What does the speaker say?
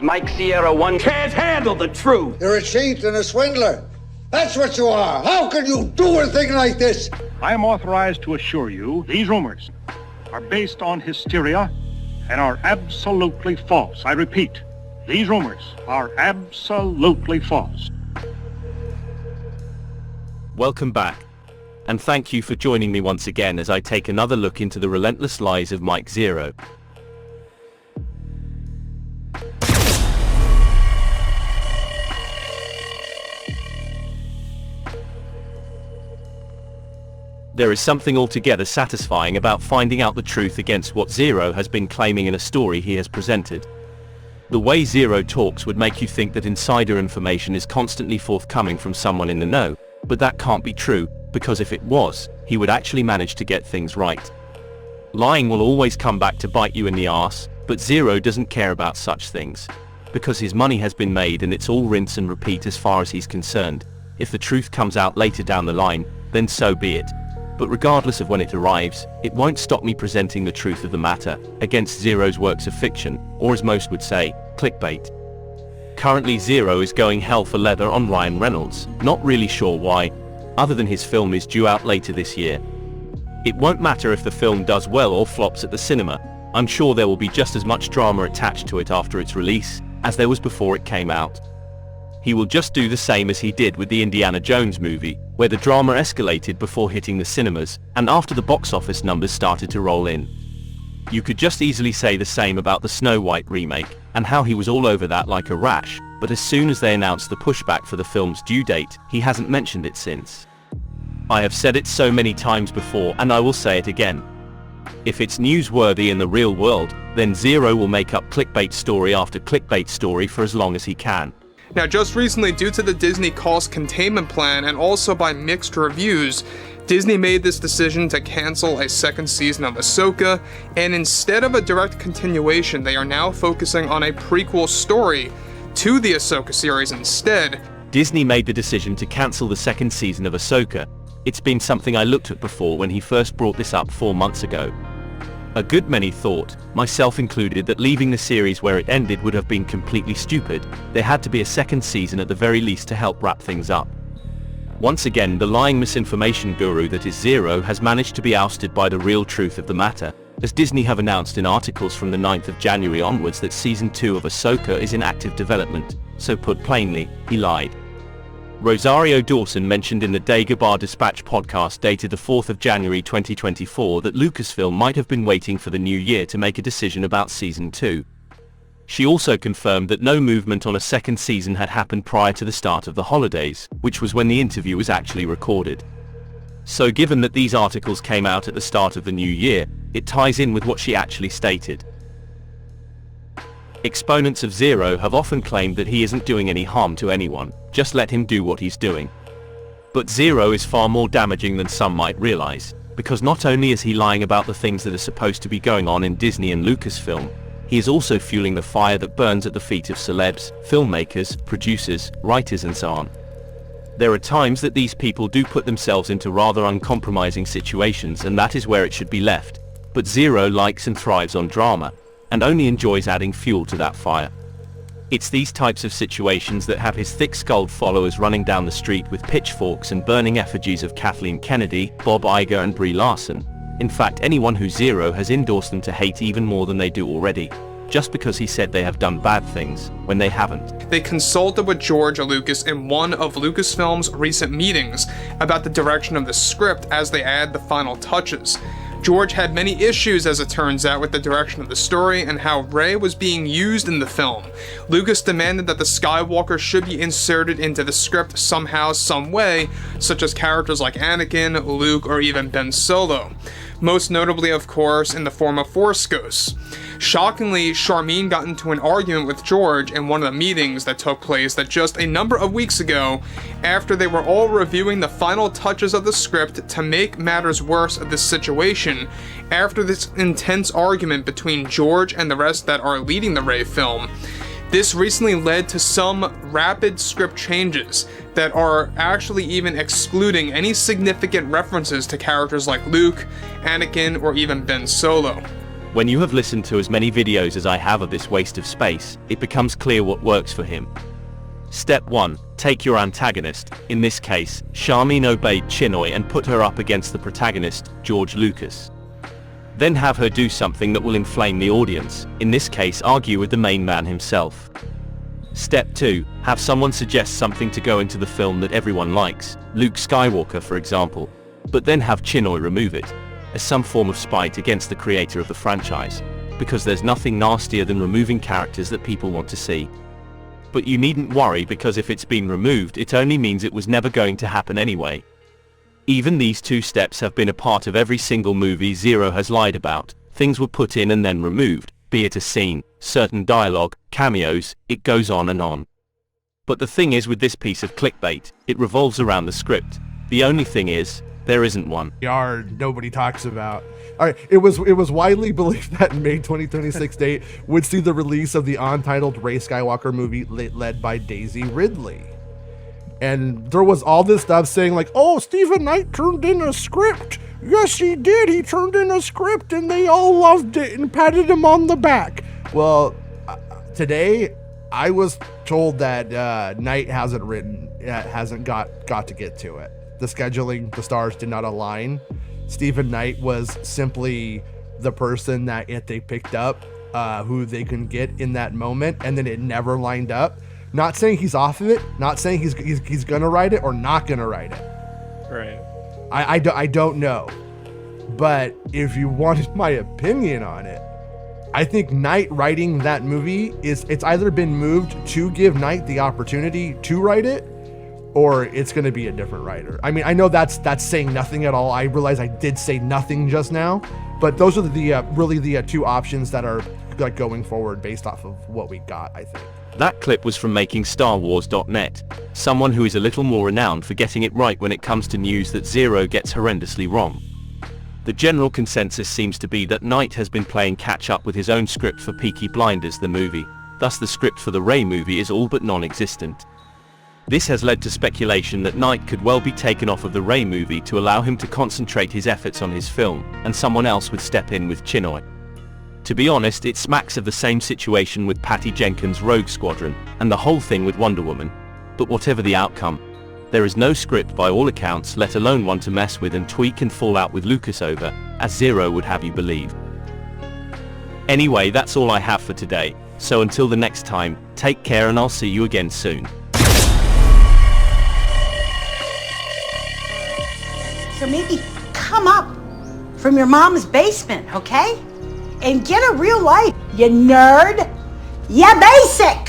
Mike Sierra one can't handle the truth. You're a cheat and a swindler. That's what you are. How can you do a thing like this? I am authorized to assure you these rumors are based on hysteria and are absolutely false. I repeat, these rumors are absolutely false. Welcome back, and thank you for joining me once again as I take another look into the relentless lies of Mike Zeroh. There is something altogether satisfying about finding out the truth against what Zeroh has been claiming in a story he has presented. The way Zeroh talks would make you think that insider information is constantly forthcoming from someone in the know, but that can't be true, because if it was, he would actually manage to get things right. Lying will always come back to bite you in the arse, but Zeroh doesn't care about such things, because his money has been made and it's all rinse and repeat as far as he's concerned. If the truth comes out later down the line, then so be it. But regardless of when it arrives, it won't stop me presenting the truth of the matter against Zeroh's works of fiction, or as most would say, clickbait. Currently Zeroh is going hell for leather on Ryan Reynolds, not really sure why, other than his film is due out later this year. It won't matter if the film does well or flops at the cinema. I'm sure there will be just as much drama attached to it after its release, as there was before it came out. He will just do the same as he did with the Indiana Jones movie, where the drama escalated before hitting the cinemas, and after the box office numbers started to roll in. You could just easily say the same about the Snow White remake, and how he was all over that like a rash, but as soon as they announced the pushback for the film's due date, he hasn't mentioned it since. I have said it so many times before, and I will say it again. If it's newsworthy in the real world, then Zeroh will make up clickbait story after clickbait story for as long as he can. Now, just recently, due to the Disney cost containment plan and also by mixed reviews, Disney made this decision to cancel a second season of Ahsoka, and instead of a direct continuation, they are now focusing on a prequel story to the Ahsoka series instead. Disney made the decision to cancel the second season of Ahsoka. It's been something I looked at before when he first brought this up 4 months ago. A good many thought, myself included, that leaving the series where it ended would have been completely stupid. There had to be a second season at the very least to help wrap things up. Once again, the lying misinformation guru that is Zeroh has managed to be ousted by the real truth of the matter, as Disney have announced in articles from the 9th of January onwards that Season 2 of Ahsoka is in active development, so put plainly, he lied. Rosario Dawson mentioned in the Dagobah Dispatch podcast dated the 4th of January 2024 that Lucasfilm might have been waiting for the new year to make a decision about Season 2. She also confirmed that no movement on a second season had happened prior to the start of the holidays, which was when the interview was actually recorded. So given that these articles came out at the start of the new year, it ties in with what she actually stated. Exponents of Zeroh have often claimed that he isn't doing any harm to anyone, just let him do what he's doing. But Zeroh is far more damaging than some might realize, because not only is he lying about the things that are supposed to be going on in Disney and Lucasfilm, he is also fueling the fire that burns at the feet of celebs, filmmakers, producers, writers and so on. There are times that these people do put themselves into rather uncompromising situations, and that is where it should be left. But Zeroh likes and thrives on drama, and only enjoys adding fuel to that fire. It's these types of situations that have his thick-skulled followers running down the street with pitchforks and burning effigies of Kathleen Kennedy, Bob Iger and Brie Larson. In fact, anyone who Zeroh has endorsed them to hate even more than they do already, just because he said they have done bad things, when they haven't. They consulted with George Lucas in one of Lucasfilm's recent meetings about the direction of the script as they add the final touches. George had many issues, as it turns out, with the direction of the story and how Rey was being used in the film. Lucas demanded that the Skywalker should be inserted into the script somehow, some way, such as characters like Anakin, Luke, or even Ben Solo. Most notably, of course, in the form of Force ghosts. Shockingly, Charmin got into an argument with George in one of the meetings that took place just a number of weeks ago, after they were all reviewing the final touches of the script. To make matters worse of this situation, after this intense argument between George and the rest that are leading the Rey film, this recently led to some rapid script changes that are actually even excluding any significant references to characters like Luke, Anakin, or even Ben Solo. When you have listened to as many videos as I have of this waste of space, it becomes clear what works for him. Step 1. Take your antagonist, in this case, Charmin obeyed Chinoy, and put her up against the protagonist, George Lucas. Then have her do something that will inflame the audience, in this case argue with the main man himself. Step 2. Have someone suggest something to go into the film that everyone likes, Luke Skywalker for example, but then have Chinoy remove it, as some form of spite against the creator of the franchise, because there's nothing nastier than removing characters that people want to see. But you needn't worry, because if it's been removed it only means it was never going to happen anyway. Even these two steps have been a part of every single movie Zeroh has lied about. Things were put in and then removed, be it a scene, certain dialogue, cameos, it goes on and on. But the thing is with this piece of clickbait, it revolves around the script. The only thing is, there isn't one. Nobody talks about. All right, it was widely believed that May 2026 date would see the release of the untitled Rey Skywalker movie led by Daisy Ridley. And there was all this stuff saying like, oh, Stephen Knight turned in a script. Yes, he did. He turned in a script and they all loved it and patted him on the back. Well, today I was told that Knight hasn't got to get to it. The scheduling, the stars did not align. Stephen Knight was simply the person that if they picked up who they can get in that moment, and then it never lined up. Not saying he's off of it, not saying he's gonna write it or not gonna write it. Right. I don't know. But if you wanted my opinion on it, I think Knight writing that movie it's either been moved to give Knight the opportunity to write it, or it's going to be a different writer. I mean, I know that's saying nothing at all. I realize I did say nothing just now, but those are really the two options that are like going forward based off of what we got, I think. That clip was from MakingStarWars.net, someone who is a little more renowned for getting it right when it comes to news that Zeroh gets horrendously wrong. The general consensus seems to be that Knight has been playing catch up with his own script for Peaky Blinders the movie, thus the script for the Rey movie is all but non-existent. This has led to speculation that Knight could well be taken off of the Rey movie to allow him to concentrate his efforts on his film, and someone else would step in with Chinoy. To be honest, it smacks of the same situation with Patty Jenkins' Rogue Squadron, and the whole thing with Wonder Woman. But whatever the outcome, there is no script by all accounts, let alone one to mess with and tweak and fall out with Lucas over, as Zeroh would have you believe. Anyway, that's all I have for today, so until the next time, take care and I'll see you again soon. So maybe come up from your mom's basement, okay? And get a real life, you nerd. You basic.